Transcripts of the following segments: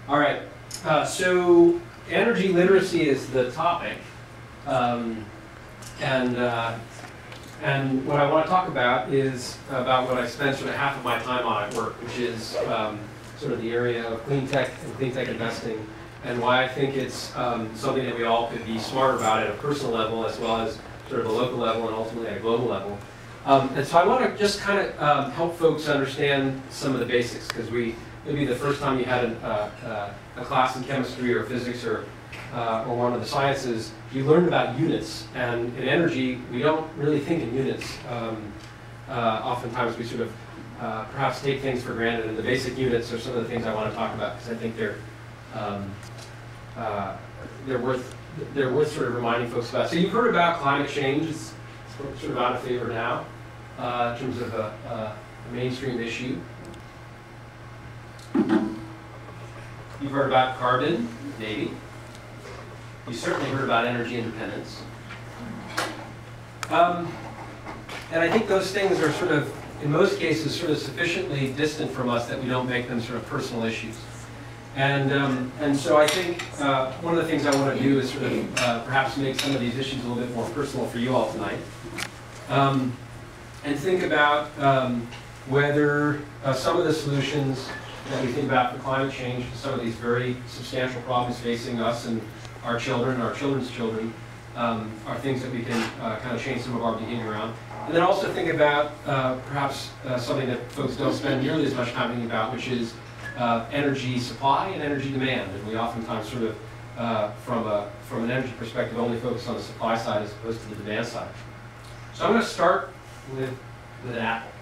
All right, so energy literacy is the topic, and what I want to talk about is about what I spend sort of half of my time on at work, which is sort of the area of clean tech and clean tech investing, and why I think it's something that we all could be smarter about at a personal level as well as sort of a local level and ultimately at a global level. And so I want to just kind of help folks understand some of the basics, because maybe the first time you had a class in chemistry or physics or one of the sciences, you learned about units. And in energy, we don't really think in units. Oftentimes we sort of perhaps take things for granted, and the basic units are some of the things I want to talk about, because I think they're worth sort of reminding folks about. So you've heard about climate change. It's sort of out of favor now in terms of a mainstream issue. You've heard about carbon, maybe. You certainly heard about energy independence. And I think those things are sort of, in most cases, sort of sufficiently distant from us that we don't make them sort of personal issues. And so I think one of the things I want to do is sort of perhaps make some of these issues a little bit more personal for you all tonight. And think about whether some of the solutions that we think about for climate change, some of these very substantial problems facing us and our children, our children's children, are things that we can kind of change some of our behavior around. And then also think about perhaps something that folks don't spend nearly as much time thinking about, which is energy supply and energy demand. And we oftentimes sort of, from an energy perspective, only focus on the supply side as opposed to the demand side. So I'm going to start with an apple.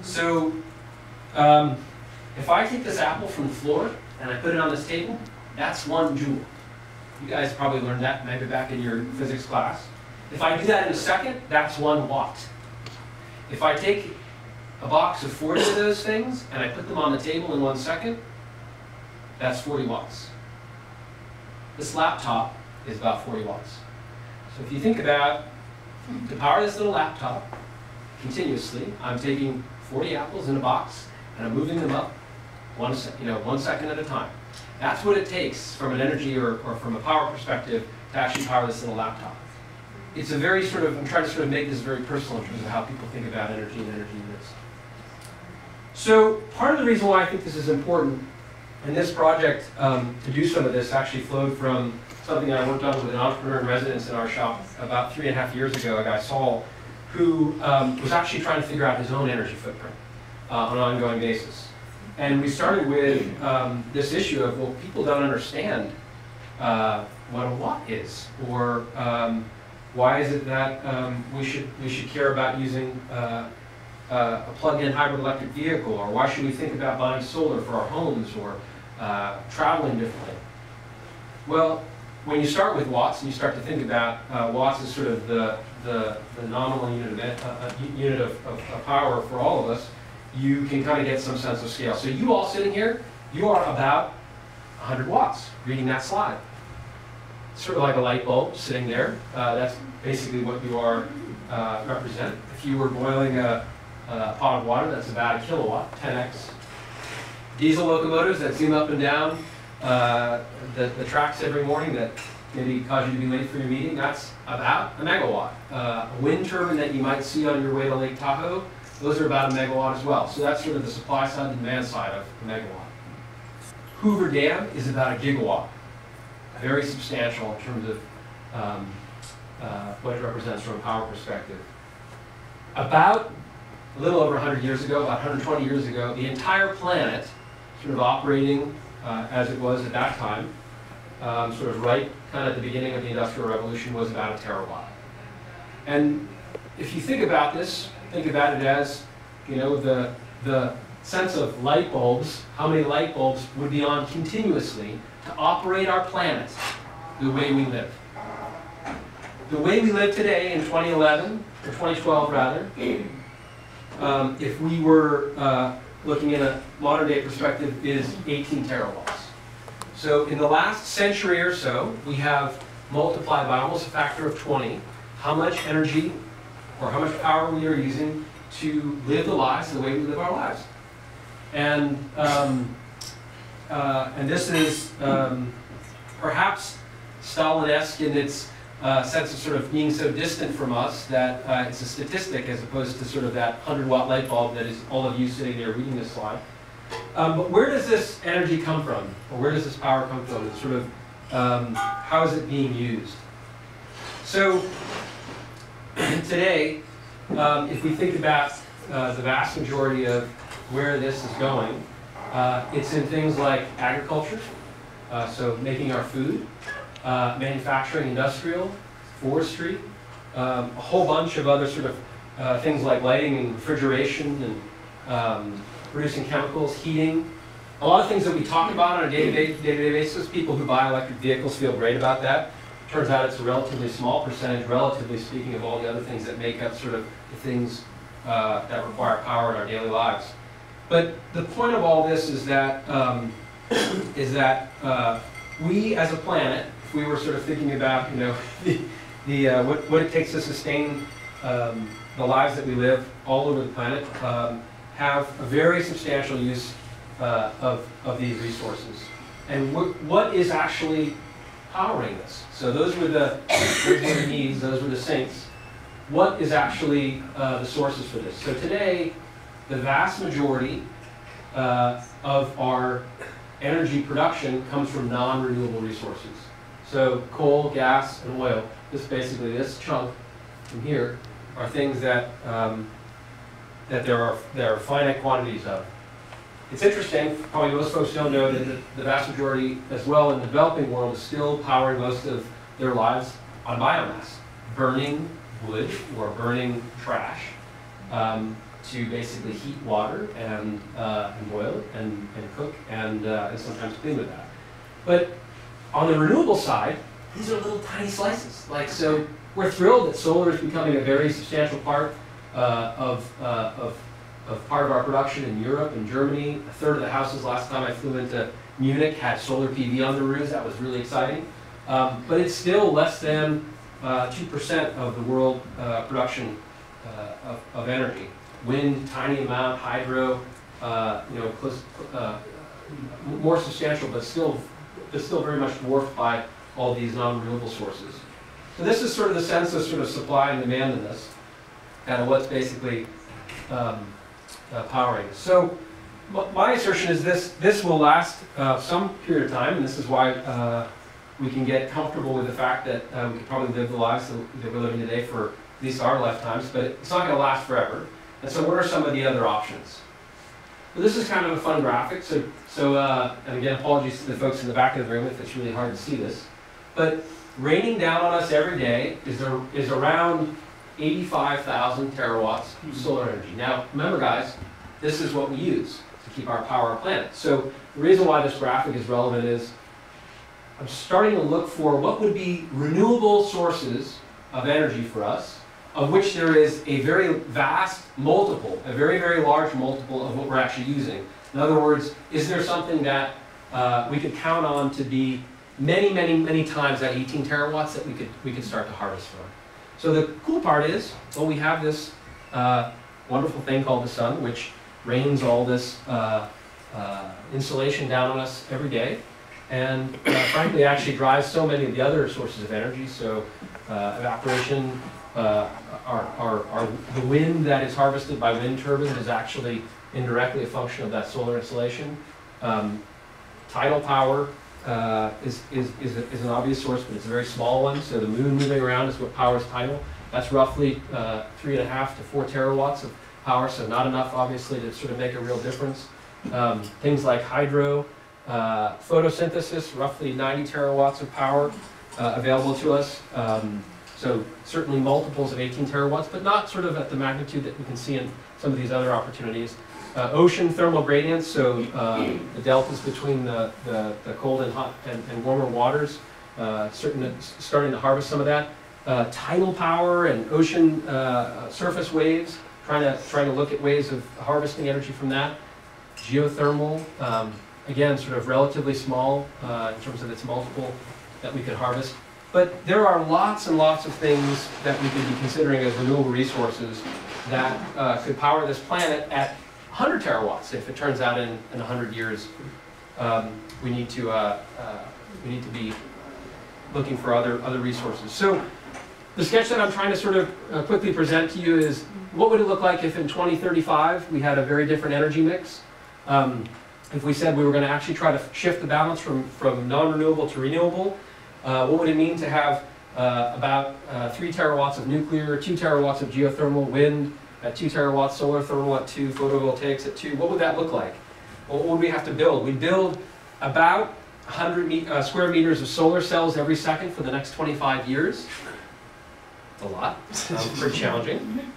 So if I take this apple from the floor and I put it on this table, that's 1 joule. You guys probably learned that maybe back in your physics class. If I do that in a second, that's 1 watt. If I take a box of 40 of those things and I put them on the table in 1 second, that's 40 watts. This laptop is about 40 watts. So if you think about to power this little laptop continuously, I'm taking 40 apples in a box and I'm moving them up 1 second at a time. That's what it takes from an energy or from a power perspective to actually power this little laptop. It's a very sort of, I'm trying to sort of make this very personal in terms of how people think about energy and energy units. So part of the reason why I think this is important, and this project to do some of this actually flowed from something I worked on with an entrepreneur in residence in our shop about 3.5 years ago, a guy, Saul, who was actually trying to figure out his own energy footprint on an ongoing basis. And we started with this issue of, well, people don't understand what a watt is, or why is it that we should care about using a plug-in hybrid electric vehicle, or why should we think about buying solar for our homes, or traveling differently? Well, when you start with watts and you start to think about watts as sort of the nominal unit of power for all of us, you can kind of get some sense of scale. So you all sitting here, you are about 100 watts reading that slide. It's sort of like a light bulb sitting there. That's basically what you are represent. If you were boiling a pot of water, that's about 1 kilowatt, 10x. Diesel locomotives that zoom up and down the tracks every morning that maybe cause you to be late for your meeting, that's about 1 megawatt. A wind turbine that you might see on your way to Lake Tahoe, those are about 1 megawatt as well. So that's sort of the supply side and demand side of a megawatt. Hoover Dam is about 1 gigawatt. Very substantial in terms of what it represents from a power perspective. About a little over 100 years ago, about 120 years ago, the entire planet sort of operating as it was at that time, sort of right kind of at the beginning of the Industrial Revolution, was about 1 terawatt. And if you think about this, think about it as, you know, the sense of light bulbs, how many light bulbs would be on continuously to operate our planet the way we live. The way we live today in 2011, or 2012 rather, if we were looking at a modern day perspective, is 18 terawatts. So in the last century or so, we have multiplied by almost a factor of 20 how much energy or how much power we are using to live the lives the way we live our lives. And and this is perhaps Stalin-esque in its sense of sort of being so distant from us that it's a statistic as opposed to sort of that 100-watt light bulb that is all of you sitting there reading this slide. But where does this energy come from? Or where does this power come from? And sort of how is it being used? So today, if we think about the vast majority of where this is going, it's in things like agriculture, so making our food, manufacturing, industrial, forestry, a whole bunch of other sort of things like lighting and refrigeration and producing chemicals, heating. A lot of things that we talk about on a day-to-day basis. People who buy electric vehicles feel great about that. Turns out it's a relatively small percentage, relatively speaking, of all the other things that make up sort of the things that require power in our daily lives. But the point of all this is that we as a planet, if we were sort of thinking about what it takes to sustain the lives that we live all over the planet, have a very substantial use of these resources. And what is actually powering this? So those were the needs, those were the sinks. What is actually the sources for this? So today, the vast majority of our energy production comes from non-renewable resources. So coal, gas, and oil. This chunk from here are things that there are finite quantities of. It's interesting, probably most folks don't know that the vast majority as well in the developing world is still powering most of their lives on biomass, burning wood or burning trash to basically heat water and boil it and cook and sometimes clean with that. But on the renewable side, these are little tiny slices. So we're thrilled that solar is becoming a very substantial part of part of our production in Europe and Germany. A third of the houses last time I flew into Munich had solar PV on the roofs. That was really exciting. But it's still less than 2% of the world production of energy. Wind, tiny amount, hydro, more substantial, but still very much dwarfed by all these non-renewable sources. So this is sort of the sense of sort of supply and demand in this, and what's basically powering. So my assertion is this will last some period of time, and this is why we can get comfortable with the fact that we could probably live the lives that we're living today for at least our lifetimes, but it's not going to last forever. And so what are some of the other options? Well, this is kind of a fun graphic. And again, apologies to the folks in the back of the room if it's really hard to see this. But raining down on us every day is around 85,000 terawatts of solar energy. Now, remember guys, this is what we use to keep our power on planet. So the reason why this graphic is relevant is I'm starting to look for what would be renewable sources of energy for us, of which there is a very vast multiple, a very, very large multiple of what we're actually using. In other words, is there something that we could count on to be many, many, many times that 18 terawatts that we could start to harvest from? So the cool part is, well, we have this wonderful thing called the sun, which rains all this insulation down on us every day, and frankly actually drives so many of the other sources of energy. So evaporation, the wind that is harvested by wind turbines is actually indirectly a function of that solar insulation. Tidal power is an obvious source, but it's a very small one. So the moon moving around is what powers tidal. That's roughly 3.5 to 4 terawatts of power, so not enough, obviously, to sort of make a real difference. Things like hydro, photosynthesis, roughly 90 terawatts of power available to us. So certainly multiples of 18 terawatts, but not sort of at the magnitude that we can see in some of these other opportunities. Ocean thermal gradients, so the deltas between the cold and hot and warmer waters, starting to harvest some of that. Tidal power and ocean surface waves, trying to look at ways of harvesting energy from that. Geothermal, again, sort of relatively small in terms of its multiple that we could harvest. But there are lots and lots of things that we could be considering as renewable resources that could power this planet at 100 terawatts if it turns out in 100 years we need to be looking for other resources. So the sketch that I'm trying to sort of quickly present to you is, what would it look like if in 2035 we had a very different energy mix? If we said we were going to actually try to shift the balance from non-renewable to renewable, what would it mean to have about 3 terawatts of nuclear, 2 terawatts of geothermal, wind at 2 terawatts, solar thermal at 2, photovoltaics at 2? What would that look like? Well, what would we have to build? We'd build about 100 square meters of solar cells every second for the next 25 years. It's a lot. Pretty challenging.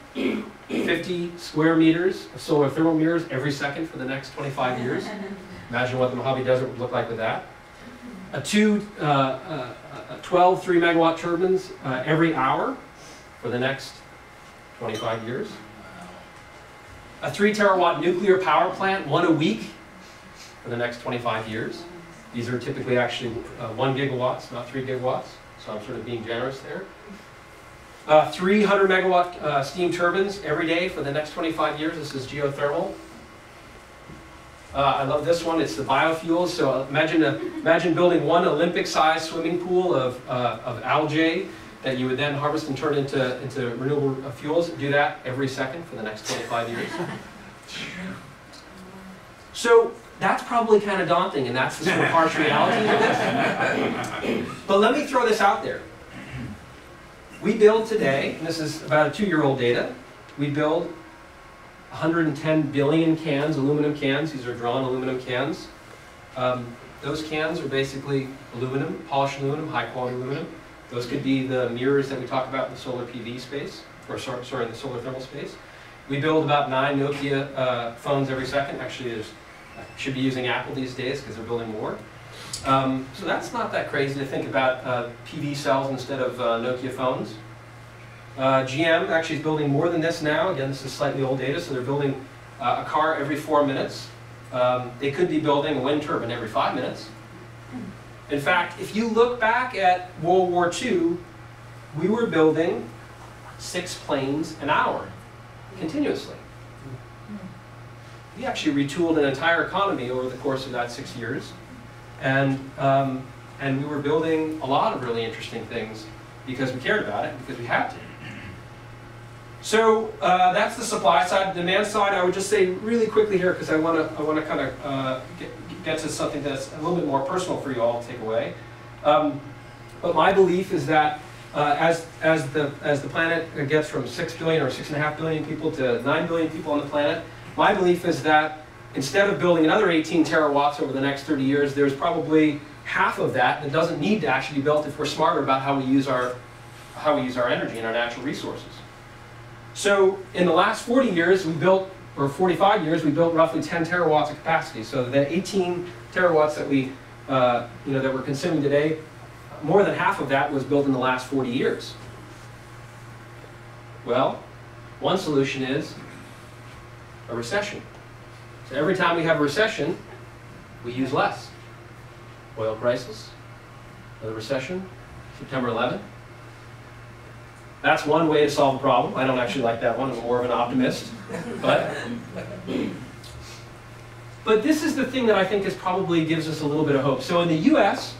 50 square meters of solar thermal mirrors every second for the next 25 years. Imagine what the Mojave Desert would look like with that. 12 3-megawatt turbines every hour for the next 25 years. A 3 terawatt nuclear power plant, 1 a week for the next 25 years. These are typically actually 1 gigawatts, not 3 gigawatts, so I'm sort of being generous there. 300 megawatt steam turbines every day for the next 25 years. This is geothermal. I love this one. It's the biofuels. So imagine building 1 Olympic-sized swimming pool of algae that you would then harvest and turn into renewable fuels. Do that every second for the next 25 years. So that's probably kind of daunting, and that's the sort of harsh reality of this. But let me throw this out there. We build today, and this is about a 2-year-old data, we build 110 billion cans, aluminum cans. These are drawn aluminum cans. Those cans are basically aluminum, polished aluminum, high-quality aluminum. Those could be the mirrors that we talk about in the solar PV space, or sorry, in the solar thermal space. We build about 9 Nokia phones every second. Actually, I should be using Apple these days because they're building more. So that's not that crazy to think about PV cells instead of Nokia phones. GM actually is building more than this now. Again, this is slightly old data, so they're building a car every 4 minutes. They could be building a wind turbine every 5 minutes. In fact, if you look back at World War II, we were building 6 planes an hour, continuously. We actually retooled an entire economy over the course of that 6 years. And we were building a lot of really interesting things because we cared about it, because we had to. So that's the supply side. The demand side, I would just say really quickly here, because I want to kind of get to something that's a little bit more personal for you all to take away. But my belief is that as the planet gets from 6 billion or 6.5 billion people to 9 billion people on the planet, my belief is that instead of building another 18 terawatts over the next 30 years, there's probably half of that doesn't need to actually be built if we're smarter about how we use our energy and our natural resources. So in the last 40 years, we built, or 45 years, we built roughly 10 terawatts of capacity. So the 18 terawatts that that we're consuming today, more than half of that was built in the last 40 years. Well, one solution is a recession. So every time we have a recession, we use less. Oil prices, another recession, September 11th. That's one way to solve the problem. I don't actually like that one. I'm more of an optimist. But this is the thing that I think probably gives us a little bit of hope. So in the US,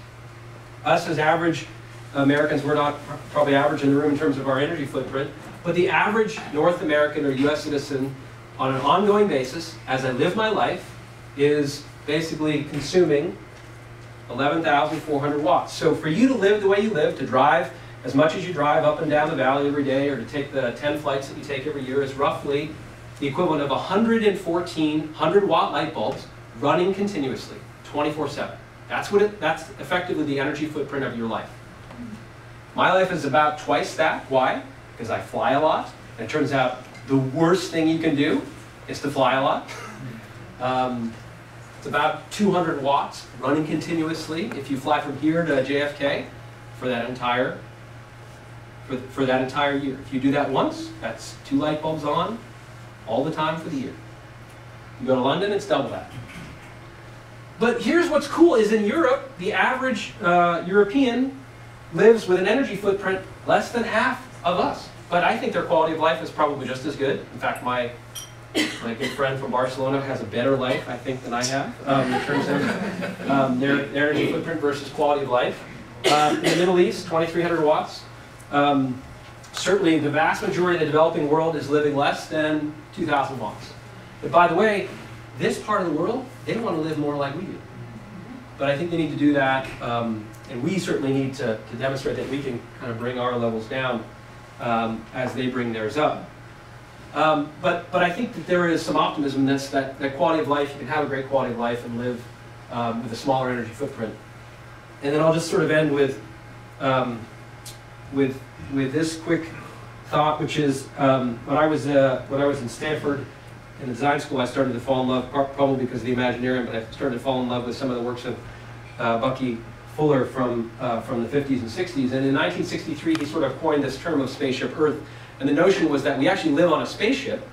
us as average Americans, we're not probably average in the room in terms of our energy footprint, but the average North American or US citizen on an ongoing basis, as I live my life, is basically consuming 11,400 watts. So for you to live the way you live, to drive as much as you drive up and down the valley every day, or to take the 10 flights that you take every year, is roughly the equivalent of 114 100-watt light bulbs running continuously, 24/7. That's effectively the energy footprint of your life. My life is about twice that. Why? Because I fly a lot, and it turns out the worst thing you can do is to fly a lot. It's about 200 watts running continuously if you fly from here to JFK for that entire year. If you do that once, that's 2 light bulbs on all the time for the year. You go to London, it's double that. But here's what's cool is in Europe, the average European lives with an energy footprint less than half of us. But I think their quality of life is probably just as good. In fact, my My good friend from Barcelona has a better life, I think, than I have in terms of their energy footprint versus quality of life. In the Middle East, 2,300 watts. Certainly, the vast majority of the developing world is living less than 2,000 watts. But by the way, this part of the world, they want to live more like we do. But I think they need to do that, and we certainly need to demonstrate that we can kind of bring our levels down as they bring theirs up. But I think that there is some optimism that quality of life, you can have a great quality of life and live with a smaller energy footprint. And then I'll just sort of end with this quick thought, which is when I was in Stanford in the design school, I started to fall in love, probably because of the Imaginarium, but I started to fall in love with some of the works of Bucky Fuller from the 50s and 60s. And in 1963, he sort of coined this term of spaceship Earth. And the notion was that we actually live on a spaceship.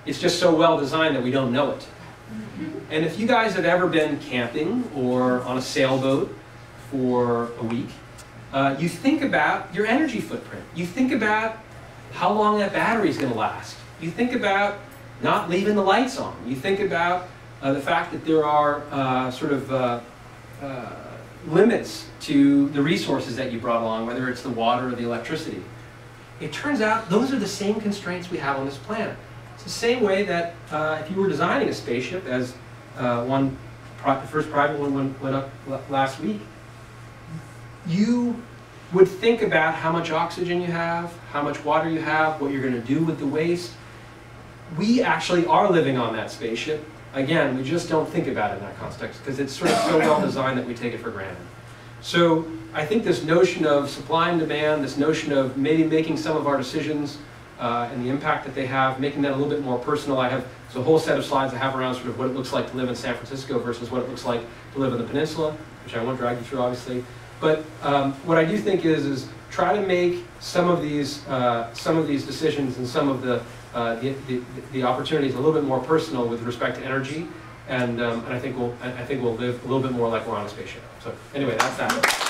It's just so well designed that we don't know it. And if you guys have ever been camping or on a sailboat for a week, you think about your energy footprint. You think about how long that battery is going to last. You think about not leaving the lights on. You think about the fact that there are limits to the resources that you brought along, whether it's the water or the electricity. It turns out those are the same constraints we have on this planet. It's the same way that if you were designing a spaceship, as the first private one went up last week, you would think about how much oxygen you have, how much water you have, what you're going to do with the waste. We actually are living on that spaceship. Again, we just don't think about it in that context because it's sort of so well designed that we take it for granted. So I think this notion of supply and demand, this notion of maybe making some of our decisions and the impact that they have, making that a little bit more personal. There's a whole set of slides I have around sort of what it looks like to live in San Francisco versus what it looks like to live in the peninsula, which I won't drag you through, obviously. But what I do think is try to make some of these decisions and some of the opportunities a little bit more personal with respect to energy, and I think we'll live a little bit more like we're on a spaceship. So anyway, that's that.